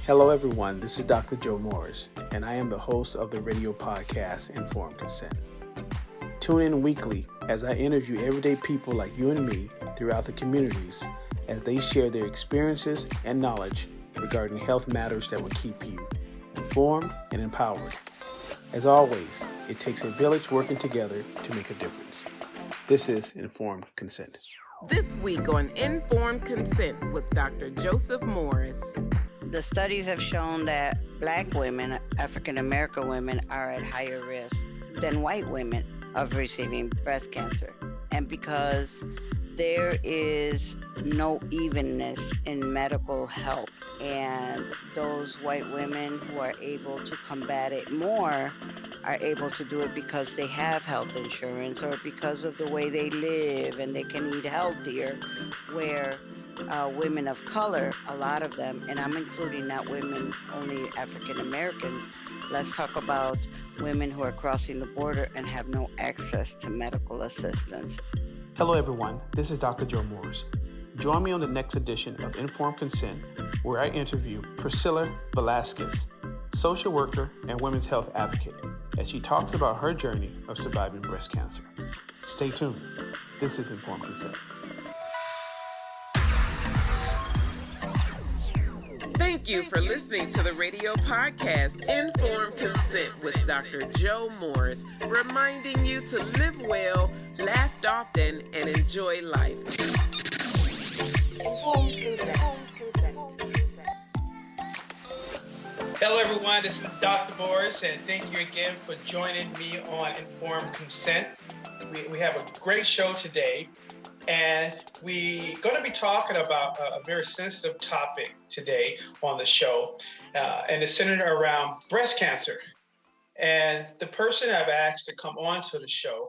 Hello, everyone. This is Dr. Joe Morris, and I am the host of the radio podcast Informed Consent. Tune in weekly as I interview everyday people like you and me throughout the communities as they share their experiences and knowledge regarding health matters that will keep you informed and empowered. As always, it takes a village working together to make a difference. This is Informed Consent. This week on Informed Consent with Dr. Joseph Morris. The studies have shown that Black women, African American women, are at higher risk than white women of receiving breast cancer. And because there is no evenness in medical help, and those white women who are able to combat it more are able to do it because they have health insurance or because of the way they live and they can eat healthier, where women of color, a lot of them, and I'm including not women, only African Americans, let's talk about women who are crossing the border and have no access to medical assistance. Hello, everyone. This is Dr. Joe Morris. Join me on the next edition of Informed Consent, where I interview Priscilla Velasquez, social worker and women's health advocate, as she talks about her journey of surviving breast cancer. Stay tuned. This is Informed Consent. Thank you for listening to the radio podcast Informed Consent with Dr. Joe Morris, reminding you to live well, laugh often, and enjoy life. Informed Consent. Hello, everyone. This is Dr. Morris, and thank you again for joining me on Informed Consent. We have a great show today, and we're going to be talking about a very sensitive topic today on the show, and it's centered around breast cancer. And the person I've asked to come on to the show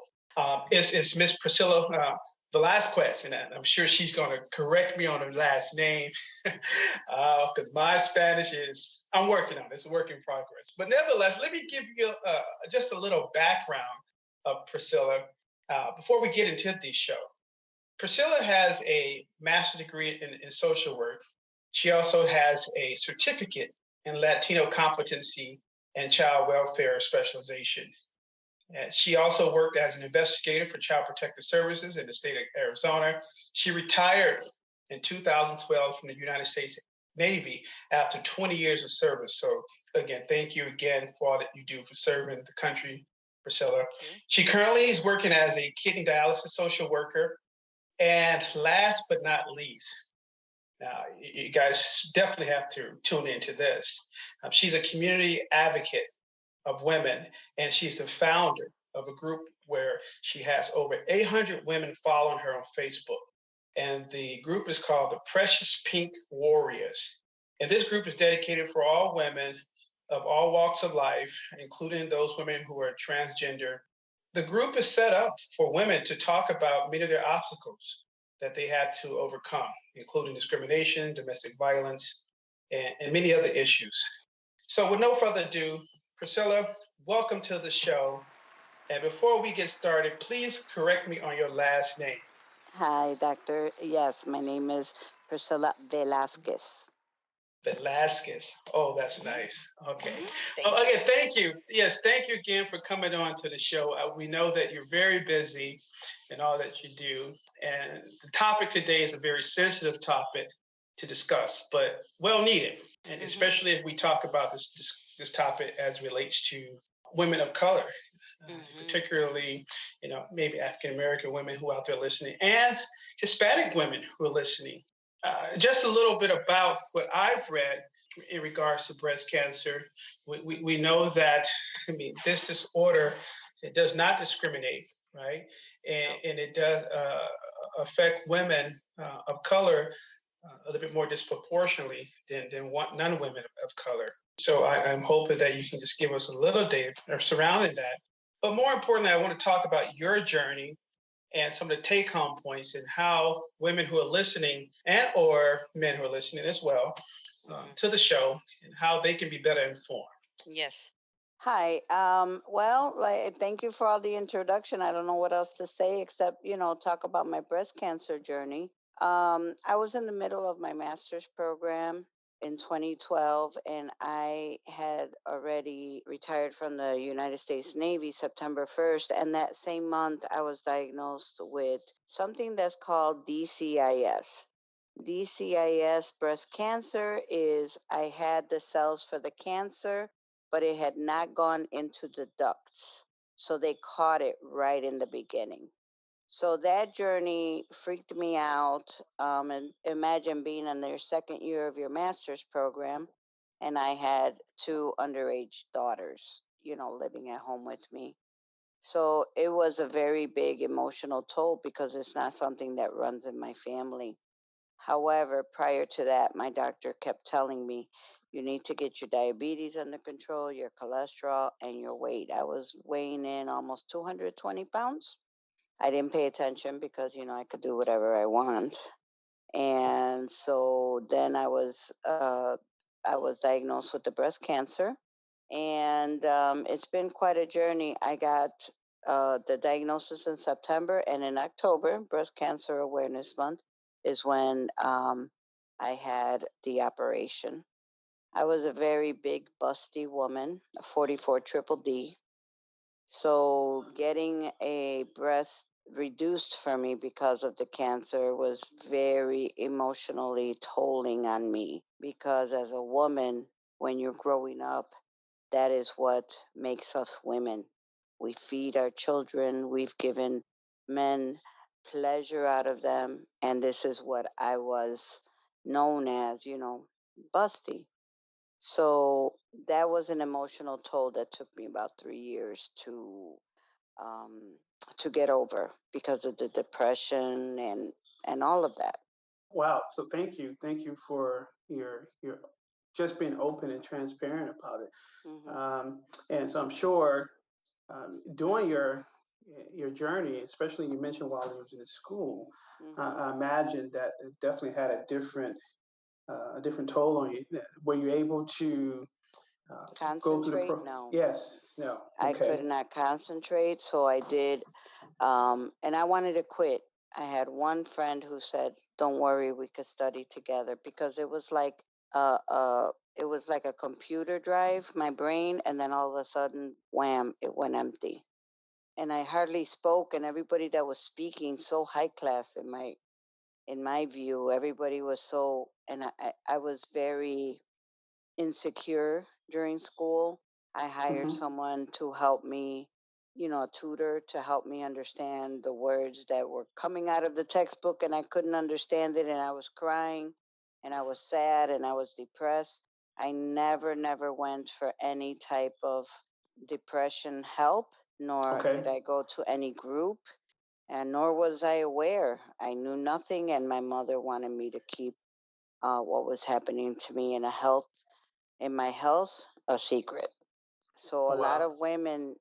is Miss Priscilla Velasquez, and I'm sure she's going to correct me on her last name because my Spanish I'm working on it. It's a work in progress. But nevertheless, let me give you just a little background of Priscilla before we get into the show. Priscilla has a master's degree in social work. She also has a certificate in Latino competency and child welfare specialization. She also worked as an investigator for Child Protective Services in the state of Arizona. She retired in 2012 from the United States Navy after 20 years of service. So again, thank you again for all that you do for serving the country, Priscilla. She currently is working as a kidney dialysis social worker. And last but not least, now you guys definitely have to tune into this. She's a community advocate of women, and she's the founder of a group where she has over 800 women following her on Facebook. And the group is called the Precious Pink Warriors. And this group is dedicated for all women of all walks of life, including those women who are transgender. The group is set up for women to talk about many of their obstacles that they had to overcome, including discrimination, domestic violence, and many other issues. So with no further ado, Priscilla, welcome to the show. And before we get started, please correct me on your last name. Hi, Doctor. Yes, my name is Priscilla Velasquez. Velasquez. Oh, that's nice. Okay. Thank Thank you. Yes, thank you again for coming on to the show. We know that you're very busy in all that you do. And the topic today is a very sensitive topic to discuss, but well needed. And especially if we talk about this topic as relates to women of color, particularly, maybe African American women who are out there listening, and Hispanic women who are listening. Just a little bit about what I've read in regards to breast cancer. We know that, this disorder, it does not discriminate, right? And it does affect women of color a little bit more disproportionately than non-women of color. So I'm hoping that you can just give us a little data surrounding that. But more importantly, I want to talk about your journey and some of the take-home points and how women who are listening and or men who are listening as well to the show and how they can be better informed. Yes. Hi. Thank you for all the introduction. I don't know what else to say except, talk about my breast cancer journey. I was in the middle of my master's program in 2012, and I had already retired from the United States Navy September 1st. And that same month, I was diagnosed with something that's called DCIS. DCIS breast cancer is I had the cells for the cancer, but it had not gone into the ducts. So they caught it right in the beginning. So that journey freaked me out. And imagine being in their second year of your master's program, and I had two underage daughters, living at home with me. So it was a very big emotional toll because it's not something that runs in my family. However, prior to that, my doctor kept telling me, you need to get your diabetes under control, your cholesterol, and your weight. I was weighing in almost 220 pounds. I didn't pay attention because, I could do whatever I want. And so then I was diagnosed with the breast cancer, and it's been quite a journey. I got the diagnosis in September, and in October, Breast Cancer Awareness Month, is when I had the operation. I was a very big, busty woman, a 44 triple D. So getting a breast reduced for me because of the cancer was very emotionally tolling on me, because as a woman, when you're growing up, that is what makes us women. We feed our children, we've given men pleasure out of them, and this is what I was known as, busty. So that was an emotional toll that took me about 3 years um, to get over because of the depression and all of that. Wow. So thank you for your just being open and transparent about it. Mm-hmm. And so I'm sure during your journey, especially you mentioned while you was in school, Mm-hmm. I imagine that it definitely had a different toll on you. Were you able to go through the Concentrate? No. Yes. No. I Okay. could not concentrate, so I did. And I wanted to quit. I had one friend who said, "Don't worry, we could study together," because it was like a computer drive, my brain, and then all of a sudden, wham, it went empty. And I hardly spoke, and everybody that was speaking, so high class in my view, everybody was so, and I was very insecure during school. I hired someone to help me, a tutor to help me understand the words that were coming out of the textbook, and I couldn't understand it, and I was crying, and I was sad, and I was depressed. I never went for any type of depression help, nor Okay. did I go to any group, and nor was I aware. I knew nothing, and my mother wanted me to keep what was happening to me in my health a secret. So a lot Wow. of women,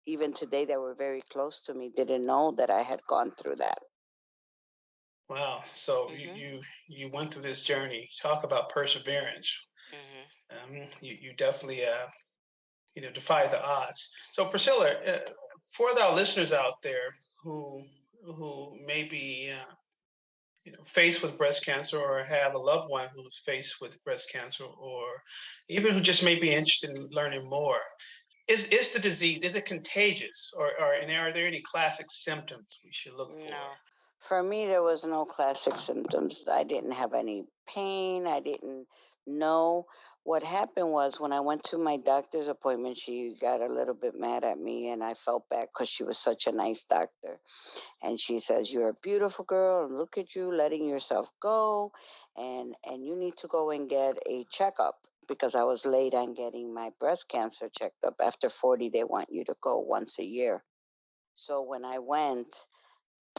even today, that were very close to me, didn't know that I had gone through that. Wow. So Mm-hmm. you went through this journey. Talk about perseverance. You definitely defy the odds. So Priscilla, for our listeners out there who may be faced with breast cancer, or have a loved one who's faced with breast cancer, or even who just may be interested in learning more, is the disease, is it contagious, or and are there any classic symptoms we should look for? No. For me, there was no classic symptoms. I didn't have any pain. I didn't know. What happened was when I went to my doctor's appointment, she got a little bit mad at me, and I felt bad because she was such a nice doctor. And she says, "You're a beautiful girl, and look at you letting yourself go, and you need to go and get a checkup." Because I was late on getting my breast cancer checked up. After 40, they want you to go once a year. So when I went,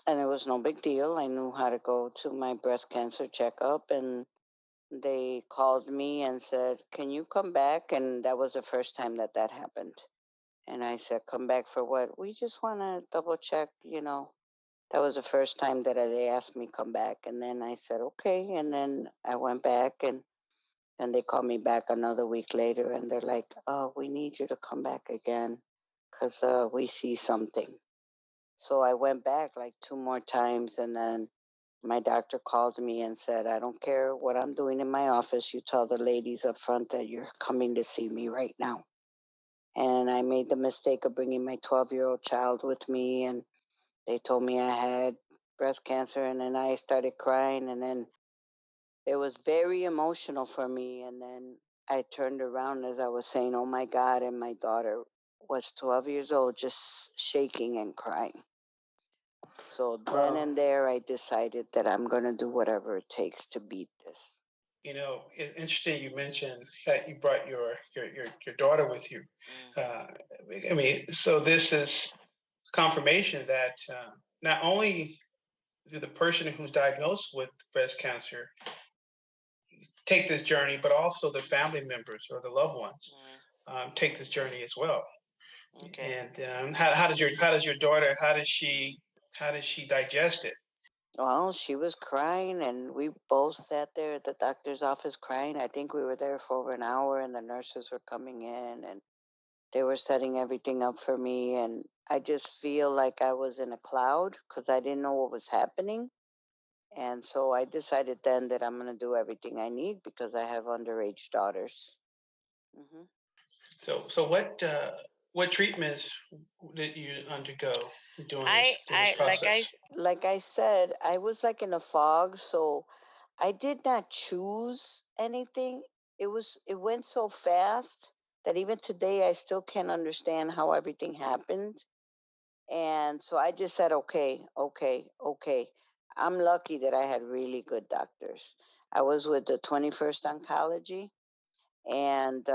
and it was no big deal, I knew how to go to my breast cancer checkup, and they called me and said, "Can you come back?" And that was the first time that happened. And I said, "Come back for what?" "We just want to double check, That was the first time that they asked me come back. And then I said, "Okay." And then I went back, and then they called me back another week later, and they're like, "Oh, we need you to come back again because we see something." So I went back like two more times, and then my doctor called me and said, I don't care what I'm doing in my office. You tell the ladies up front that you're coming to see me right now. And I made the mistake of bringing my 12-year-old child with me. And they told me I had breast cancer. And then I started crying. And then it was very emotional for me. And then I turned around as I was saying, oh my God. And my daughter was 12 years old, just shaking and crying. So then and there, I decided that I'm going to do whatever it takes to beat this. It's interesting you mentioned that you brought your daughter with you. So this is confirmation that not only do the person who's diagnosed with breast cancer take this journey, but also the family members or the loved ones take this journey as well. Okay. And how does your daughter how does she digest it? Well, she was crying, and we both sat there at the doctor's office crying. I think we were there for over an hour, and the nurses were coming in, and they were setting everything up for me. And I just feel like I was in a cloud because I didn't know what was happening. And so I decided then that I'm going to do everything I need because I have underage daughters. Mm-hmm. So what treatments did you undergo during this process? Like I said, I was like in a fog, so I did not choose anything. It went so fast that even today I still can't understand how everything happened. And so I just said, okay. I'm lucky that I had really good doctors. I was with the 21st Oncology, and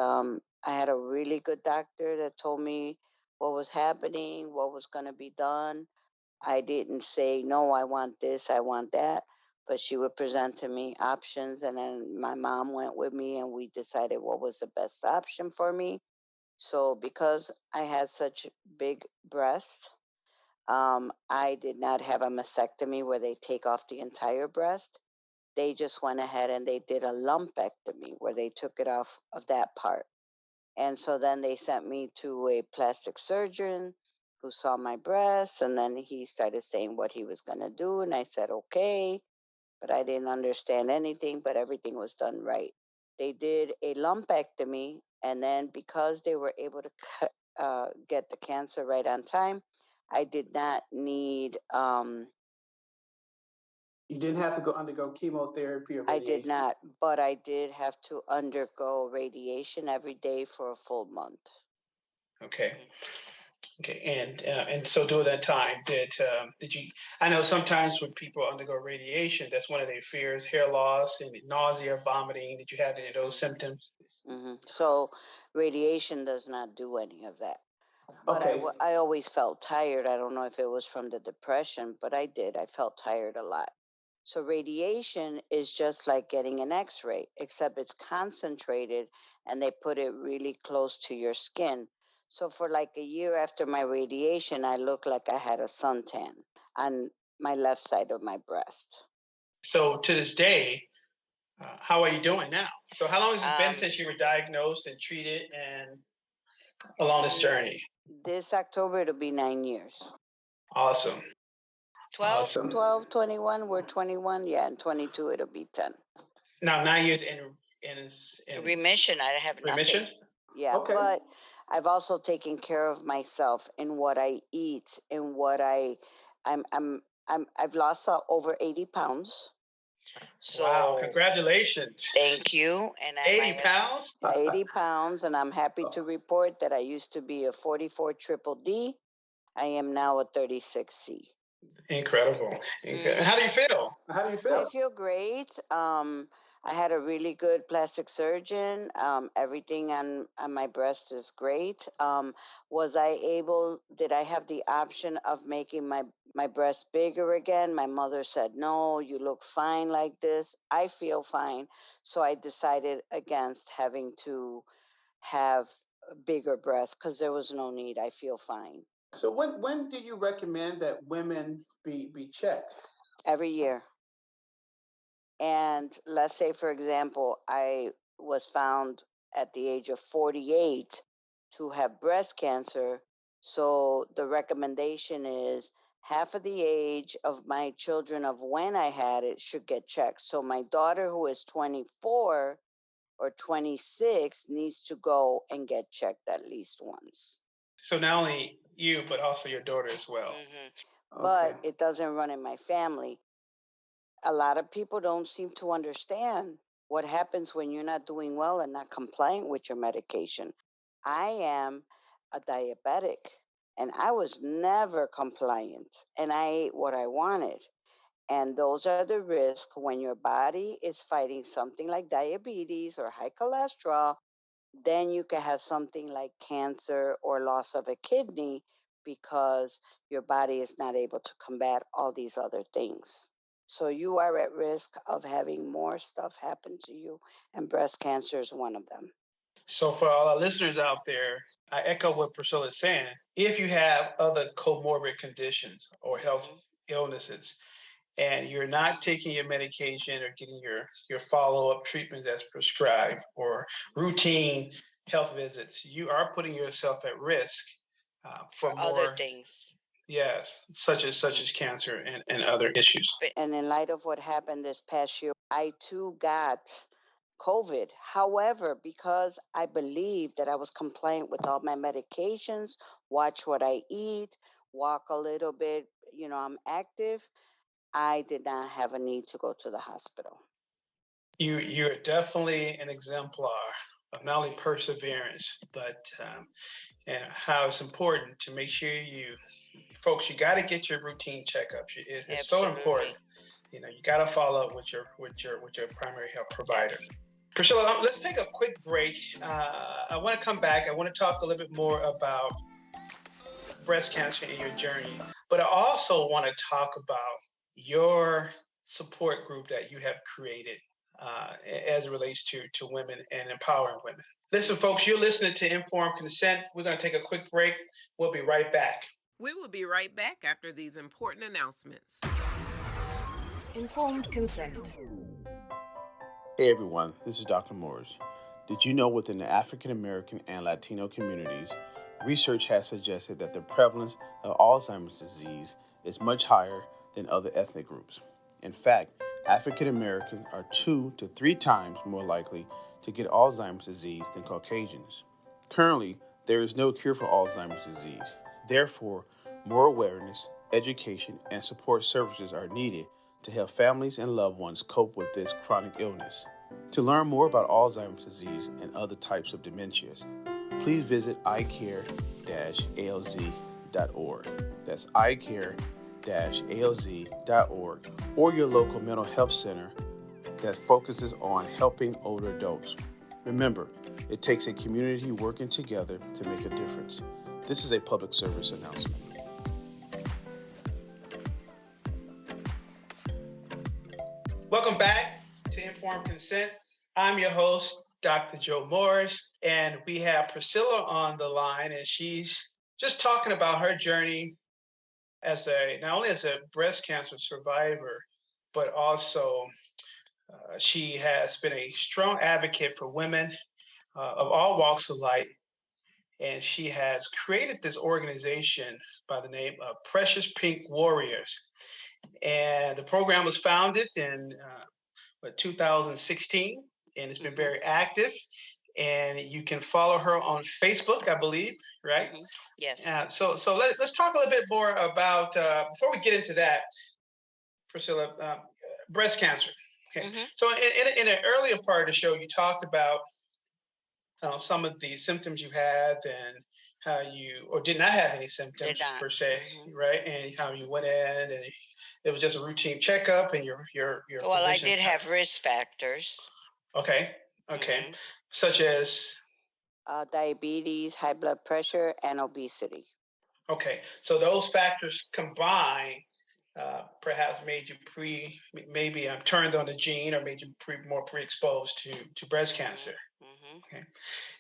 I had a really good doctor that told me what was happening, what was going to be done. I didn't say, no, I want this, I want that. But she would present to me options. And then my mom went with me, and we decided what was the best option for me. So because I had such big breasts, I did not have a mastectomy where they take off the entire breast. They just went ahead and they did a lumpectomy where they took it off of that part. And so then they sent me to a plastic surgeon who saw my breasts, and then he started saying what he was going to do. And I said, okay, but I didn't understand anything, but everything was done right. They did a lumpectomy, and then because they were able to get the cancer right on time, I did not need You didn't have to undergo chemotherapy or radiation. I did not, but I did have to undergo radiation every day for a full month. Okay. And so during that time, did you? I know sometimes when people undergo radiation, that's one of their fears: hair loss and nausea, vomiting. Did you have any of those symptoms? Mm-hmm. So radiation does not do any of that. But Okay. I always felt tired. I don't know if it was from the depression, but I did. I felt tired a lot. So radiation is just like getting an X-ray, except it's concentrated and they put it really close to your skin. So for like a year after my radiation, I looked like I had a suntan on my left side of my breast. So to this day, how are you doing now? So how long has it been since you were diagnosed and treated and along this journey? This October, it'll be 9 years. Awesome. 12, Awesome. 12, 21, we're 21. Yeah, and 22, it'll be 10. Now 9 years in remission. I have remission? nothing. Yeah, Okay. but I've also taken care of myself in what I eat, in what I've lost over 80 pounds. So, wow, congratulations. Thank you. And 80 pounds? 80 pounds, and I'm happy to report that I used to be a 44 triple D. I am now a 36C. Incredible. How do you feel? How do you feel? I feel great. I had a really good plastic surgeon. Everything on my breast is great. Did I have the option of making my breast bigger again? My mother said, no, you look fine like this. I feel fine. So I decided against having to have bigger breasts because there was no need. I feel fine. So when do you recommend that women be checked? Every year. And let's say, for example, I was found at the age of 48 to have breast cancer. So the recommendation is half of the age of my children of when I had it should get checked. So my daughter, who is 24 or 26, needs to go and get checked at least once. So not only you, but also your daughter as well. But it doesn't run in my family. A lot of people don't seem to understand what happens when you're not doing well and not compliant with your medication. I am a diabetic and I was never compliant and I ate what I wanted. And those are the risks when your body is fighting something like diabetes or high cholesterol. Then you can have something like cancer or loss of a kidney because your body is not able to combat all these other things. So you are at risk of having more stuff happen to you, and breast cancer is one of them. So for all our listeners out there, I echo what Priscilla is saying. If you have other comorbid conditions or health illnesses, and you're not taking your medication or getting your follow-up treatments as prescribed or routine health visits, you are putting yourself at risk for more other things. Yes, such as cancer and other issues. And in light of what happened this past year, I too got COVID. However, because I believed that I was compliant with all my medications, watch what I eat, walk a little bit, I'm active, I did not have a need to go to the hospital. You're definitely an exemplar of not only perseverance, but and how it's important to make sure folks, you got to get your routine checkups. It's so important. You got to follow up with your primary health provider. Priscilla, let's take a quick break. I want to come back. I want to talk a little bit more about breast cancer and your journey, but I also want to talk about your support group that you have created as it relates to women and empowering women. Listen, folks, you're listening to Informed Consent. We're going to take a quick break. We'll be right back. We will be right back after these important announcements. Informed Consent. Hey everyone, this is Dr. Morris. Did you know within the African American and Latino communities, research has suggested that the prevalence of Alzheimer's disease is much higher than other ethnic groups? In fact, African Americans are 2 to 3 times more likely to get Alzheimer's disease than Caucasians. Currently, there is no cure for Alzheimer's disease. Therefore, more awareness, education, and support services are needed to help families and loved ones cope with this chronic illness. To learn more about Alzheimer's disease and other types of dementias, please visit icare-alz.org. That's icare-alz.org, or your local mental health center that focuses on helping older adults. Remember, it takes a community working together to make a difference. This is a public service announcement. Welcome back to Informed Consent. I'm your host, Dr. Joe Morris, and we have Priscilla on the line, and she's just talking about her journey not only as a breast cancer survivor, but also she has been a strong advocate for women of all walks of life, and she has created this organization by the name of Precious Pink Warriors. And the program was founded in 2016, and it's been very active. And you can follow her on Facebook, I believe, right? Yes. So let's talk a little bit more about, before we get into that, Priscilla, breast cancer. Okay. So in an earlier part of the show, you talked about some of the symptoms you had and how you, or did not have any symptoms per se, right? And how you went in and it was just a routine checkup and your Well, I did have risk factors. Okay. Such as? Diabetes, high blood pressure, and obesity. Okay. So those factors combined perhaps made you maybe turned on the gene or made you more pre-exposed to breast cancer. Okay.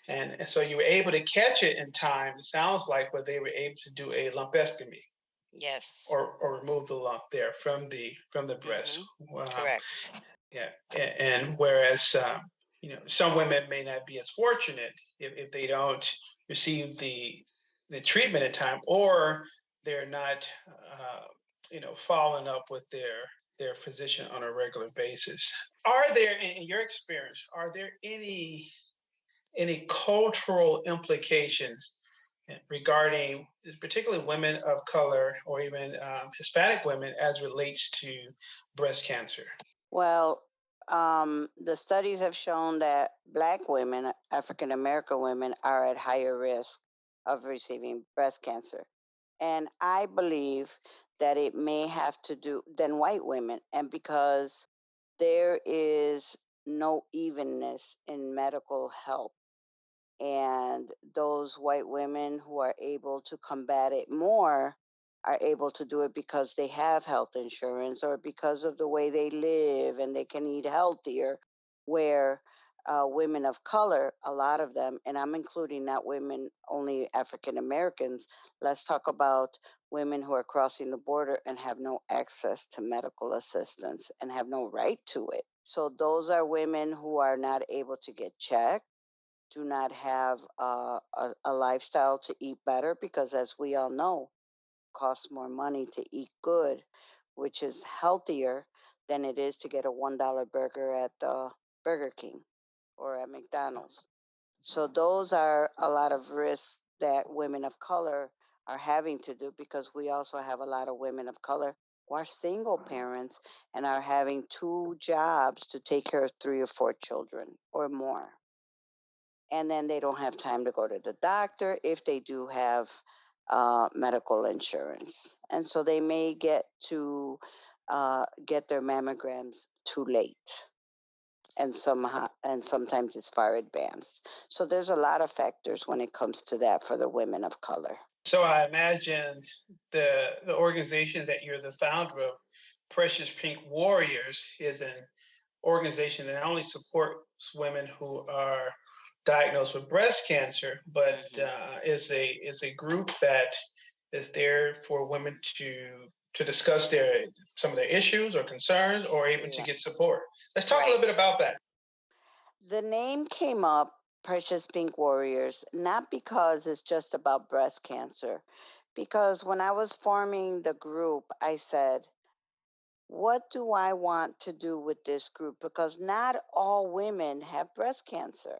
And so you were able to catch it in time, it sounds like, but they were able to do a lumpectomy. Yes. Or remove the lump there from the breast. Correct. Yeah. And whereas some women may not be as fortunate if they don't receive the treatment in time, or they're not, following up with their physician on a regular basis. Are there, in your experience, are there any cultural implications regarding particularly women of color or even Hispanic women as relates to breast cancer? Well, the studies have shown that Black women, African American women, are at higher risk of receiving breast cancer. And I believe that it may have to do than white women. And because there is no evenness in medical help, and those white women who are able to combat it more are able to do it because they have health insurance or because of the way they live and they can eat healthier, where women of color, a lot of them, and I'm including not women only African Americans, let's talk about women who are crossing the border and have no access to medical assistance and have no right to it. So those are women who are not able to get checked, do not have a lifestyle to eat better, because as we all know, it costs more money to eat good, which is healthier than it is to get a $1 burger at Burger King or at McDonald's. So those are a lot of risks that women of color are having to do, because we also have a lot of women of color who are single parents and are having two jobs to take care of 3 or 4 children or more, and then they don't have time to go to the doctor if they do have medical insurance, and so they may get their mammograms too late, and sometimes it's far advanced. So there's a lot of factors when it comes to that for the women of color. So I imagine the organization that you're the founder of, Precious Pink Warriors, is an organization that not only supports women who are diagnosed with breast cancer, but is a group that is there for women to discuss some of their issues or concerns, or even to Yeah. get support. Let's talk a Right. little bit about that. The name came up, Precious Pink Warriors, not because it's just about breast cancer. Because when I was forming the group, I said, what do I want to do with this group? Because not all women have breast cancer.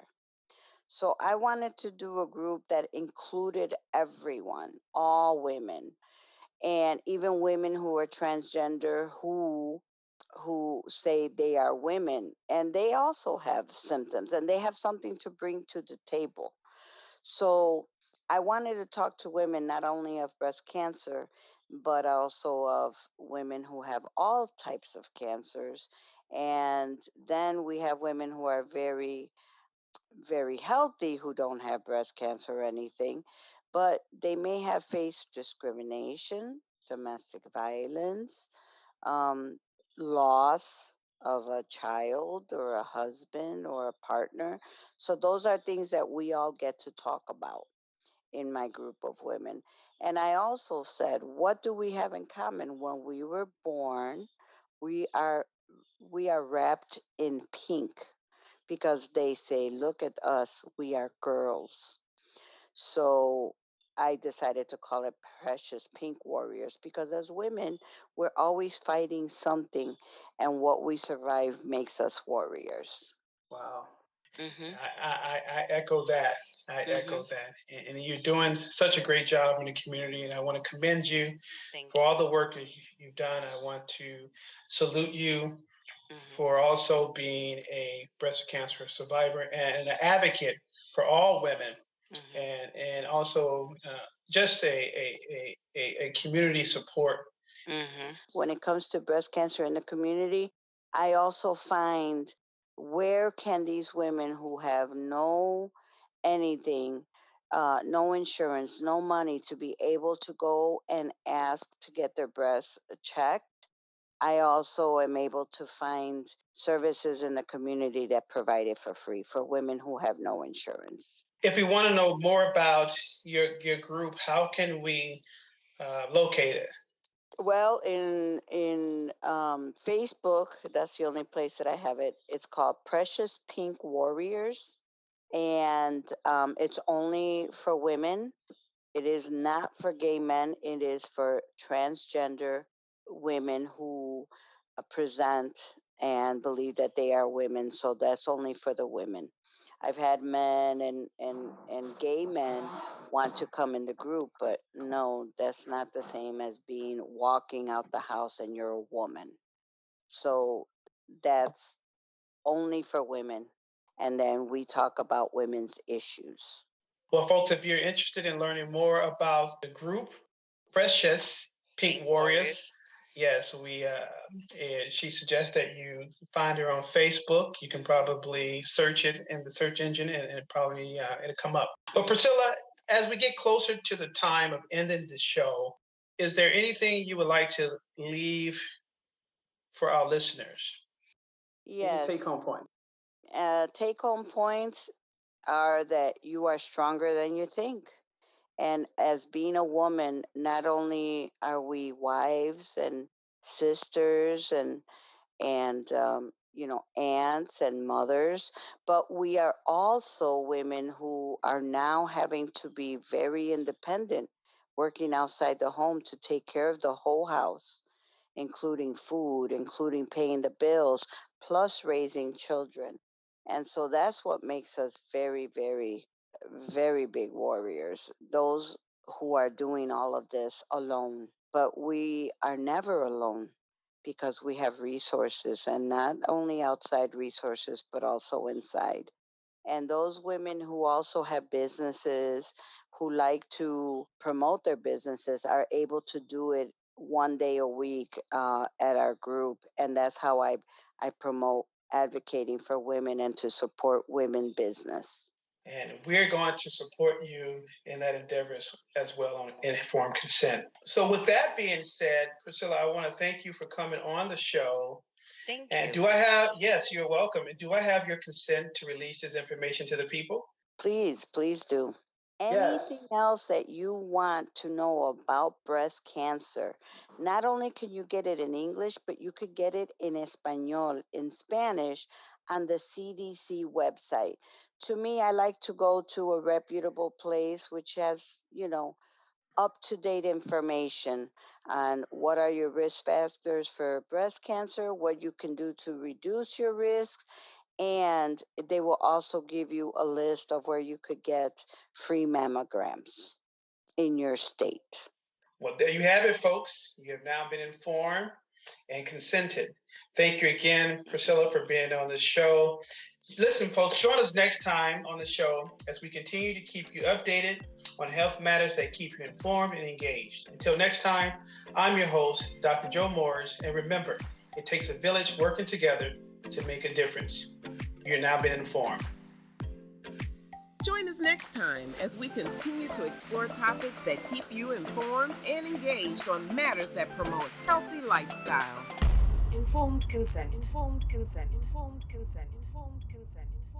So I wanted to do a group that included everyone, all women, and even women who are transgender, who say they are women and they also have symptoms and they have something to bring to the table. So I wanted to talk to women not only of breast cancer, but also of women who have all types of cancers. And then we have women who are very, very healthy who don't have breast cancer or anything, but they may have faced discrimination, domestic violence, um, loss of a child or a husband or a partner. So those are things that we all get to talk about in my group of women. And I also said, what do we have in common? When we were born, we are we are wrapped in pink, because they say, look at us, we are girls. So I decided to call it Precious Pink Warriors, because as women, we're always fighting something, and what we survive makes us warriors. Wow. Mm-hmm. I echo that. I echo that. And you're doing such a great job in the community, and I want to commend you Thank for all the work that you've done. I want to salute you you. for also being a breast cancer survivor and an advocate for all women, Mm-hmm. and also just a community support. Mm-hmm. When it comes to breast cancer in the community, I also find, where can these women who have no anything, no insurance, no money to be able to go and ask to get their breasts checked? I also am able to find services in the community that provide it for free for women who have no insurance. If we want to know more about your group, how can we locate it? Well, in Facebook, that's the only place that I have it. It's called Precious Pink Warriors, and it's only for women. It is not for gay men. It is for transgender women who present and believe that they are women. So that's only for the women. I've had men and gay men want to come in the group, but no, that's not the same as being walking out the house and you're a woman. So that's only for women. And then we talk about women's issues. Well, folks, if you're interested in learning more about the group, Precious Pink Warriors, yes, she suggests that you find her on Facebook. You can probably search it in the search engine and it'll come up. But Priscilla, as we get closer to the time of ending the show, is there anything you would like to leave for our listeners? Yes. Take home point. Take home points are that you are stronger than you think. And as being a woman, not only are we wives and sisters and aunts and mothers, but we are also women who are now having to be very independent, working outside the home to take care of the whole house, including food, including paying the bills, plus raising children. And so that's what makes us very, very, very big warriors, those who are doing all of this alone. But we are never alone because we have resources, and not only outside resources, but also inside. And those women who also have businesses, who like to promote their businesses, are able to do it one day a week at our group. And that's how I promote advocating for women and to support women business. And we're going to support you in that endeavor as well on informed consent. So with that being said, Priscilla, I want to thank you for coming on the show. Thank And you. yes, you're welcome. And do I have your consent to release this information to the people? Please do. Yes. Anything else that you want to know about breast cancer, not only can you get it in English, but you could get it in Espanol, in Spanish, on the CDC website. To me, I like to go to a reputable place which has, up-to-date information on what are your risk factors for breast cancer, what you can do to reduce your risks, and they will also give you a list of where you could get free mammograms in your state. Well, there you have it, folks. You have now been informed and consented. Thank you again, Priscilla, for being on the show. Listen, folks, join us next time on the show as we continue to keep you updated on health matters that keep you informed and engaged. Until next time, I'm your host, Dr. Joe Morris, and remember, it takes a village working together to make a difference. You've now been informed. Join us next time as we continue to explore topics that keep you informed and engaged on matters that promote healthy lifestyle. Informed consent. Informed consent. Informed consent. Informed consent. Informed